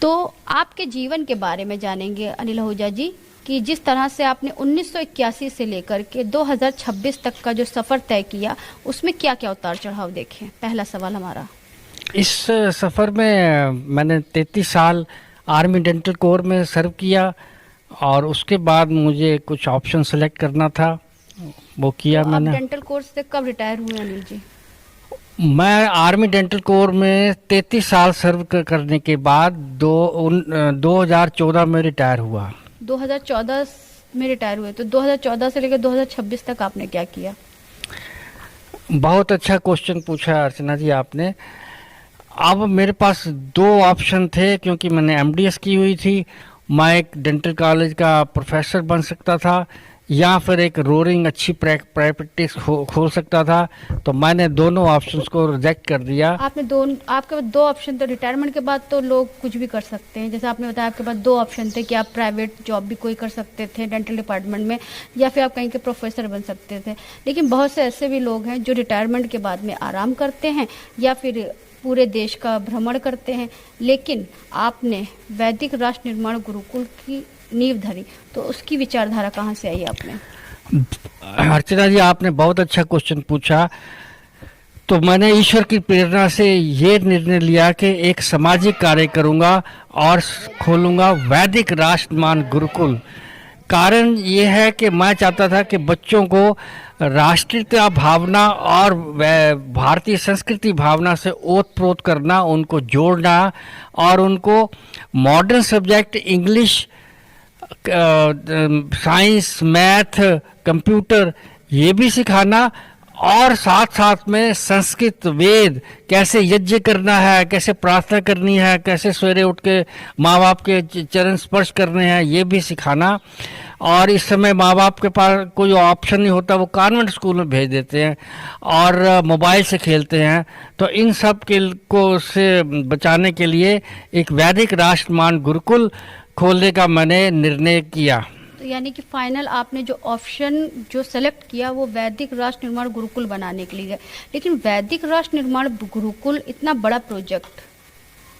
तो आपके जीवन के बारे में जानेंगे अनिल आहूजा जी कि जिस तरह से आपने 1981 से लेकर के 2026 तक का जो सफर तय किया उसमें क्या क्या उतार चढ़ाव देखे। पहला सवाल हमारा। इस सफ़र में मैंने 33 साल आर्मी डेंटल कोर में सर्व किया और उसके बाद मुझे कुछ ऑप्शन सेलेक्ट करना था, वो किया तो मैंने। आप डेंटल कोर्स से कब रिटायर हुए अनिल जी? मैं आर्मी डेंटल कोर में 33 साल सर्व करने के बाद 2014 में रिटायर हुआ। 2014 में रिटायर हुए, तो 2014 से लेकर 2026 तक आपने क्या किया? बहुत अच्छा क्वेश्चन पूछा अर्चना जी आपने। अब मेरे पास दो ऑप्शन थे, क्योंकि मैंने एमडीएस की हुई थी। मैं एक डेंटल कॉलेज का प्रोफेसर बन सकता था या फिर एक रोरिंग अच्छी प्रैक्टिस खोल सकता था, तो मैंने दोनों ऑप्शंस को रिजेक्ट कर दिया। आपके पास दो ऑप्शन थे। रिटायरमेंट के बाद तो लोग कुछ भी कर सकते हैं, जैसे आपने बताया आपके पास दो ऑप्शन थे कि आप प्राइवेट जॉब भी कोई कर सकते थे डेंटल डिपार्टमेंट में, या फिर आप कहीं के प्रोफेसर बन सकते थे। लेकिन बहुत से ऐसे भी लोग हैं जो रिटायरमेंट के बाद में आराम करते हैं या फिर पूरे देश का भ्रमण करते हैं। लेकिन आपने वैदिक राष्ट्र निर्माण गुरुकुल की नींव धरी, तो उसकी विचारधारा कहाँ से आई आपने? अर्चना जी आपने बहुत अच्छा क्वेश्चन पूछा। तो मैंने ईश्वर की प्रेरणा से ये निर्णय लिया कि एक सामाजिक कार्य करूंगा और खोलूंगा वैदिक राष्ट्र निर्माण गुरुकुल। कारण ये है कि मैं चाहता था कि बच्चों को राष्ट्रीयता भावना और भारतीय संस्कृति भावना से ओतप्रोत करना, उनको जोड़ना और उनको modern subject English, science, math, computer ये भी सिखाना, और साथ साथ में संस्कृत, वेद, कैसे यज्ञ करना है, कैसे प्रार्थना करनी है, कैसे सवेरे उठ के माँ बाप के चरण स्पर्श करने हैं, ये भी सिखाना। और इस समय माँ बाप के पास कोई ऑप्शन नहीं होता, वो कॉन्वेंट स्कूल में भेज देते हैं और मोबाइल से खेलते हैं। तो इन सब के को से बचाने के लिए एक वैदिक राष्ट्र निर्माण गुरुकुल खोलने का मैंने निर्णय किया। तो यानी कि फाइनल आपने जो ऑप्शन जो सेलेक्ट किया वो वैदिक राष्ट्र निर्माण गुरुकुल बनाने के लिए। लेकिन वैदिक राष्ट्र निर्माण गुरुकुल इतना बड़ा प्रोजेक्ट,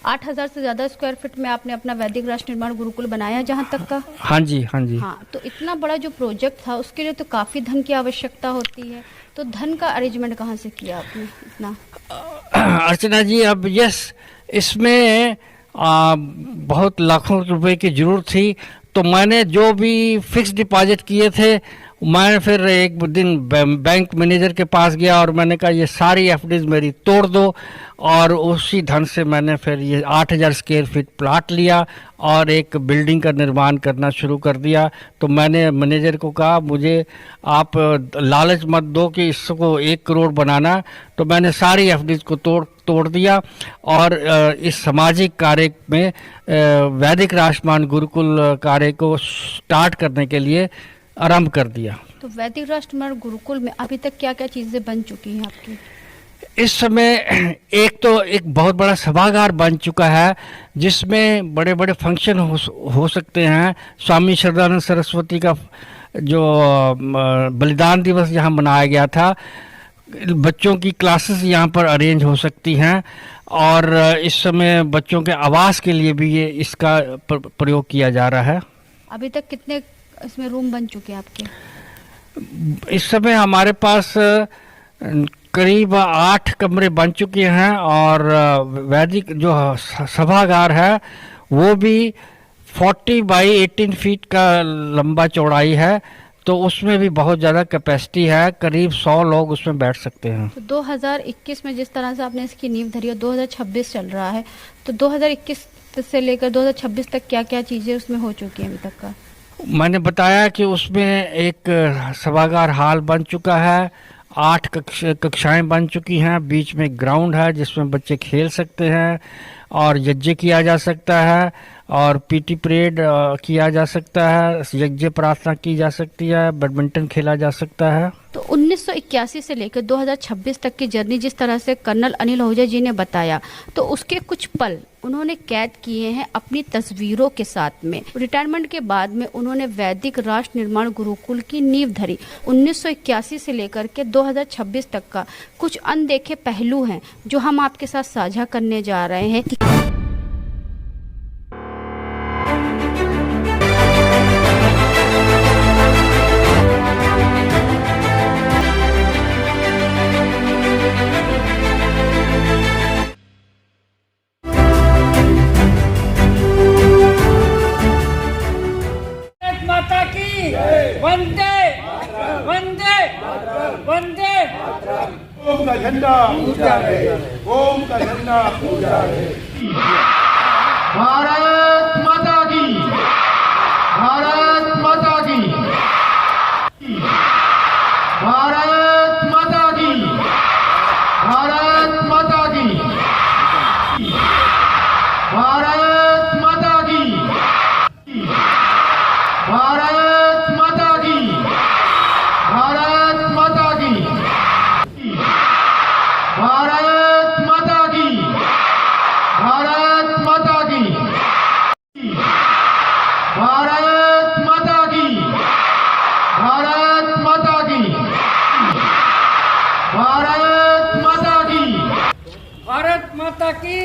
8000 से ज्यादा स्क्वायर फीट में आपने अपना वैदिक राष्ट्र निर्माण गुरुकुल बनाया जहां तक का? हाँ जी, हाँ जी। हाँ, तो इतना बड़ा जो प्रोजेक्ट था उसके लिए तो काफी धन की आवश्यकता होती है, तो धन का अरेंजमेंट कहाँ से किया आपने इतना? अर्चना जी अब इसमें बहुत लाखों रुपए की जरूरत थी, तो मैंने जो भी फिक्स डिपॉजिट किए थे, मैं फिर एक दिन बैंक मैनेजर के पास गया और मैंने कहा ये सारी एफडीज मेरी तोड़ दो, और उसी ढंग से मैंने फिर ये 8000 स्क्वायर फीट प्लाट लिया और एक बिल्डिंग का निर्माण करना शुरू कर दिया। तो मैंने मैनेजर को कहा मुझे आप लालच मत दो कि इसको 1 करोड़ बनाना, तो मैंने सारी एफडीज को तोड़ दिया और इस सामाजिक कार्य में वैदिक राष्ट्र निर्माण गुरुकुल कार्य को स्टार्ट करने के लिए आरंभ कर दिया। तो वैदिक राष्ट्र निर्माण गुरुकुल में अभी तक क्या क्या चीजें बन चुकी हैं आपकी? इस समय एक बहुत बड़ा सभागार बन चुका है जिसमें बड़े बड़े फंक्शन हो सकते हैं। स्वामी श्रद्धानंद सरस्वती का जो बलिदान दिवस यहाँ मनाया गया था, बच्चों की क्लासेस यहाँ पर अरेंज हो सकती हैं, और इस समय बच्चों के आवास के लिए भी ये इसका प्रयोग किया जा रहा है। अभी तक कितने इसमें रूम बन चुके हैं आपके? इस समय हमारे पास करीब 8 कमरे बन चुके हैं, और वैदिक जो सभागार है वो भी 40 बाई 18 फीट का लंबा चौड़ाई है, तो उसमें भी बहुत ज़्यादा कैपेसिटी है, करीब 100 लोग उसमें बैठ सकते हैं। तो 2021 में जिस तरह से आपने इसकी नींव धरी है, 2026 चल रहा है, तो 2021 से लेकर 2026 तक क्या क्या चीज़ें उसमें हो चुकी हैं अभी तक का? मैंने बताया कि उसमें एक सभागार हॉल बन चुका है, 8 कक्षाएं बन चुकी हैं, बीच में ग्राउंड है जिसमें बच्चे खेल सकते हैं और यज्ञ किया जा सकता है, और पीटी परेड किया जा सकता है, यज्ञ प्रार्थना की जा सकती है, बैडमिंटन खेला जा सकता है। तो 1981 से लेकर 2026 तक की जर्नी जिस तरह से कर्नल अनिल आहूजा जी ने बताया, तो उसके कुछ पल उन्होंने कैद किए हैं अपनी तस्वीरों के साथ में। रिटायरमेंट के बाद में उन्होंने वैदिक राष्ट्र निर्माण गुरुकुल की नींव धरी। 1981 से लेकर के 2026 तक का कुछ अनदेखे पहलू हैं जो हम आपके साथ साझा करने जा रहे हैं। झंडा ऊंचा रहे, ओम का झंडा ऊंचा रहे। भारत माता की, भारत माता की, भारत माता की, भारत माता की, भारत माता की, भारत माता की, भारत माता की, भारत माता की, भारत माता की, भारत माता की, भारत माता की, भारत माता की, भारत माता की